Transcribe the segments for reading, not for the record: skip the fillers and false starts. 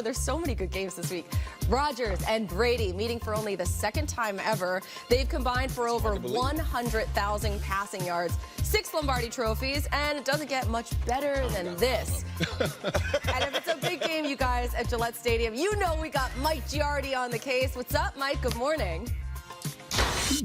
There's so many good games this week. Rodgers and Brady meeting for only the second time ever. They've combined for over 100,000 passing yards, 6 Lombardi trophies, and it doesn't get much better than this. And if it's a big game, you guys, at Gillette Stadium, you know we got Mike Giardi on the case. What's up, Mike? Good morning.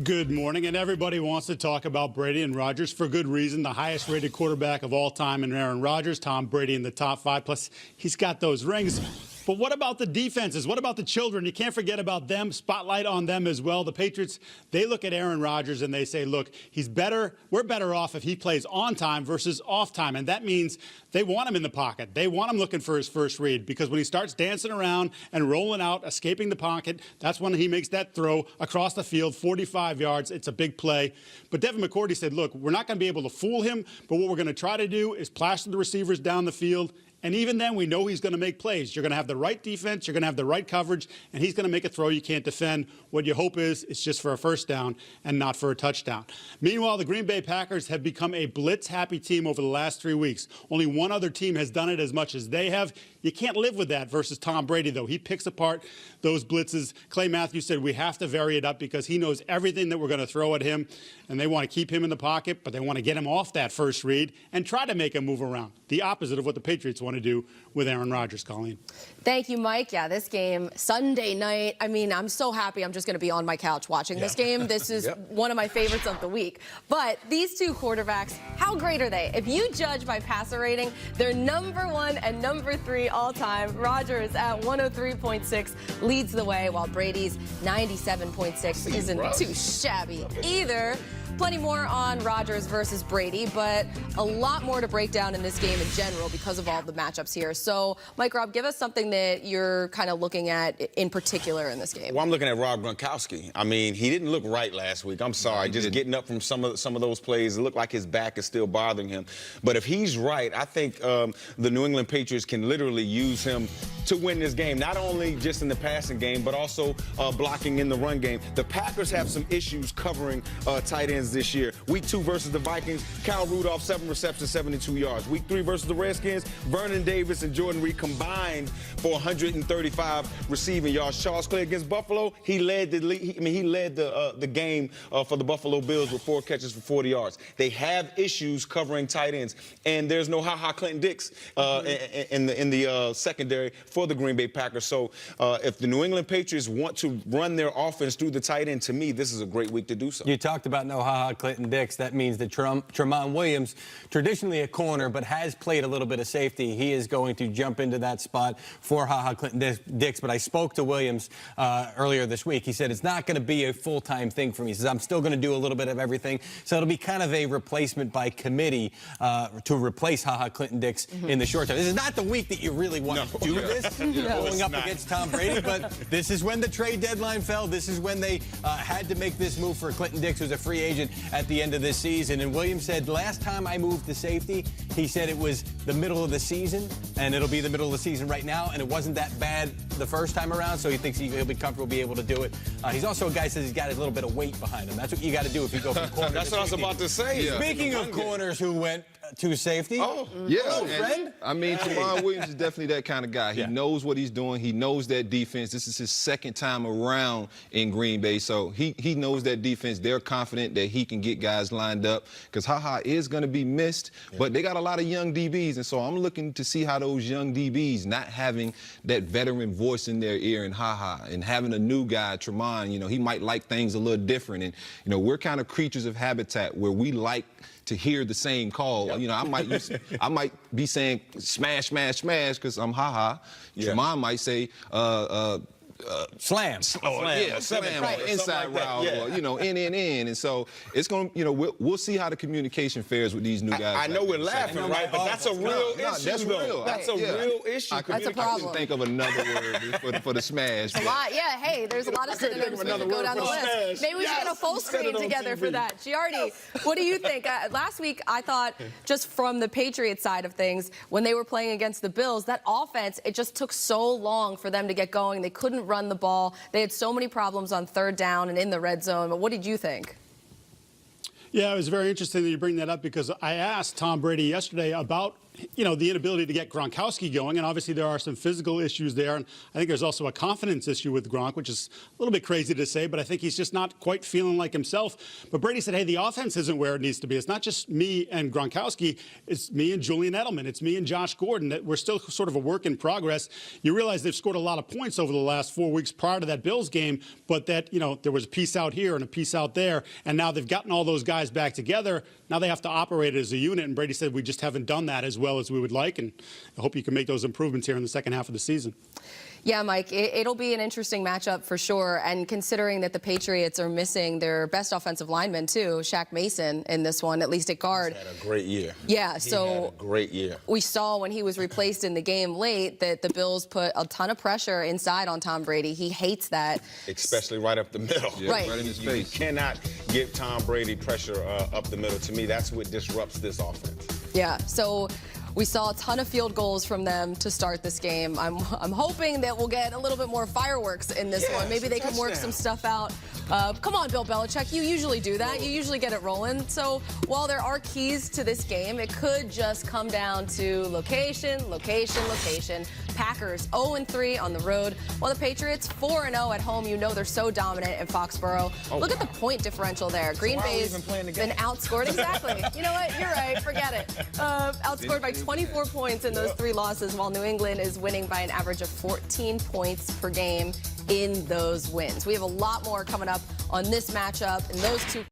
Good morning, and everybody wants to talk about Brady and Rodgers for good reason. The highest rated quarterback of all time in Aaron Rodgers, Tom Brady in the top 5, plus he's got those rings. But what about the defenses? What about the children? You can't forget about them. Spotlight on them as well. The Patriots, they look at Aaron Rodgers and they say, look, he's better. We're better off if he plays on time versus off time. And that means they want him in the pocket. They want him looking for his first read, because when he starts dancing around and rolling out, escaping the pocket, that's when he makes that throw across the field, 45 yards. It's a big play. But Devin McCourty said, look, we're not going to be able to fool him, but what we're going to try to do is plaster the receivers down the field. And even then, we know he's going to make plays. You're going to have the right defense. You're going to have the right coverage. And he's going to make a throw you can't defend. What you hope is it's just for a first down and not for a touchdown. Meanwhile, the Green Bay Packers have become a blitz-happy team over the last 3 weeks. Only one other team has done it as much as they have. You can't live with that versus Tom Brady, though. He picks apart those blitzes. Clay Matthews said we have to vary it up because he knows everything that we're going to throw at him. And they want to keep him in the pocket, but they want to get him off that first read and try to make him move around. The opposite of what the Patriots want to do with Aaron Rodgers, Colleen. Thank you, Mike. Yeah, this game, Sunday night. I mean, I'm so happy I'm just going to be on my couch watching this game. This is one of my favorites of the week. But these two quarterbacks, how great are they? If you judge by passer rating, they're #1 and #3 all time. Rodgers at 103.6 leads the way, while Brady's 97.6 isn't too shabby either. Plenty more on Rodgers versus Brady, but a lot more to break down in this game in general because of all the matchups here. So, Mike, Rob, give us something that you're kind of looking at in particular in this game. Well, I'm looking at Rob Gronkowski. I mean, he didn't look right last week. I'm sorry. Just getting up from some of those plays, it looked like his back is still bothering him. But if he's right, I think the New England Patriots can literally use him to win this game, not only just in the passing game, but also blocking in the run game. The Packers have some issues covering tight ends this year. Week 2 versus the Vikings, Kyle Rudolph, 7 receptions, 72 yards. Week 3 versus the Redskins, Vernon Davis and Jordan Reed combined for 135 receiving yards. Charles Clay against Buffalo, he led the game for the Buffalo Bills with 4 catches for 40 yards. They have issues covering tight ends, and there's no Ha-Ha Clinton Dix in the secondary for the Green Bay Packers. So if the New England Patriots want to run their offense through the tight end, to me, this is a great week to do so. You talked about no Ha-Ha Clinton Dix. That means that Tramon Williams, traditionally a corner, but has played a little bit of safety. He is going to jump into that spot for Ha-Ha Clinton Dix. But I spoke to Williams earlier this week. He said it's not going to be a full-time thing for me. He says I'm still going to do a little bit of everything. So it'll be kind of a replacement by committee to replace Ha-Ha Clinton Dix in the short term. This is not the week that you really want to do this, going up against Tom Brady, but this is when the trade deadline fell. This is when they had to make this move for Clinton Dix, who's a free agent at the end of this season. And Williams said, last time I moved to safety, he said it was the middle of the season, and it'll be the middle of the season right now, and it wasn't that bad the first time around, so he thinks he'll be comfortable, be able to do it. He's also a guy who says he's got a little bit of weight behind him. That's what you got to do if you go from corner That's to what safety. I was about to say. Speaking of corners who went to safety. Oh, yeah. Hello, friend. I mean, Tramon Williams is definitely that kind of guy. He knows what he's doing. He knows that defense. This is his second time around in Green Bay, so he knows that defense. They're confident that he can get guys lined up because Ha-Ha is going to be missed, but they got a lot of young DBs, and so I'm looking to see how those young DBs, not having that veteran voice in their ear and Ha-Ha, and having a new guy, Tramon, you know, he might like things a little different, and, you know, we're kind of creatures of habitat where we like to hear the same call. You know, I might be saying smash, smash, smash because I'm Ha-Ha. Tramon might say slam. Slam, right. Inside like route, or, you know, in. And so it's going to, you know, we'll see how the communication fares with these new guys. I know we're laughing, right? But that's a real issue, that's real. That's a real issue. That's a problem. I couldn't think of another word for the smash. A lot, yeah. Hey, there's a lot of synonyms we could go down the list. Maybe we should get a full screen together for that. Giardi, what do you think? Last week, I thought, just from the Patriots side of things, when they were playing against the Bills, that offense, it just took so long for them to get going. They couldn't run the ball. They had so many problems on third down and in the red zone. But what did you think? Yeah, it was very interesting that you bring that up because I asked Tom Brady yesterday about the inability to get Gronkowski going, and obviously there are some physical issues there, and I think there's also a confidence issue with Gronk, which is a little bit crazy to say, but I think he's just not quite feeling like himself. But Brady said, hey, the offense isn't where it needs to be. It's not just me and Gronkowski. It's me and Julian Edelman. It's me and Josh Gordon. That we're still sort of a work in progress. You realize they've scored a lot of points over the last 4 weeks prior to that Bills game, but that, there was a piece out here and a piece out there, and now they've gotten all those guys back together. Now they have to operate as a unit, and Brady said we just haven't done that as well as we would like, and I hope you can make those improvements here in the second half of the season. Yeah, Mike, it'll be an interesting matchup for sure. And considering that the Patriots are missing their best offensive lineman, too, Shaq Mason, in this one, at least at guard. He's had a great year. Yeah, he had a great year. We saw when he was replaced in the game late that the Bills put a ton of pressure inside on Tom Brady. He hates that. Especially right up the middle. Yeah, right in his face. You cannot give Tom Brady pressure up the middle. To me, that's what disrupts this offense. Yeah, so we saw a ton of field goals from them to start this game. I'm hoping that we'll get a little bit more fireworks in this one. Maybe they can work some stuff out. Come on, Bill Belichick. You usually do that. You usually get it rolling. So while there are keys to this game, it could just come down to location, location, location. Packers 0-3 on the road, while the Patriots 4-0 at home. They're so dominant in Foxborough. Look at the point differential there. Green Bay's been outscored. Exactly. You know what? You're right. Forget it. Outscored by 24 points in those 3 losses, while New England is winning by an average of 14 points per game in those wins. We have a lot more coming up on this matchup and those two.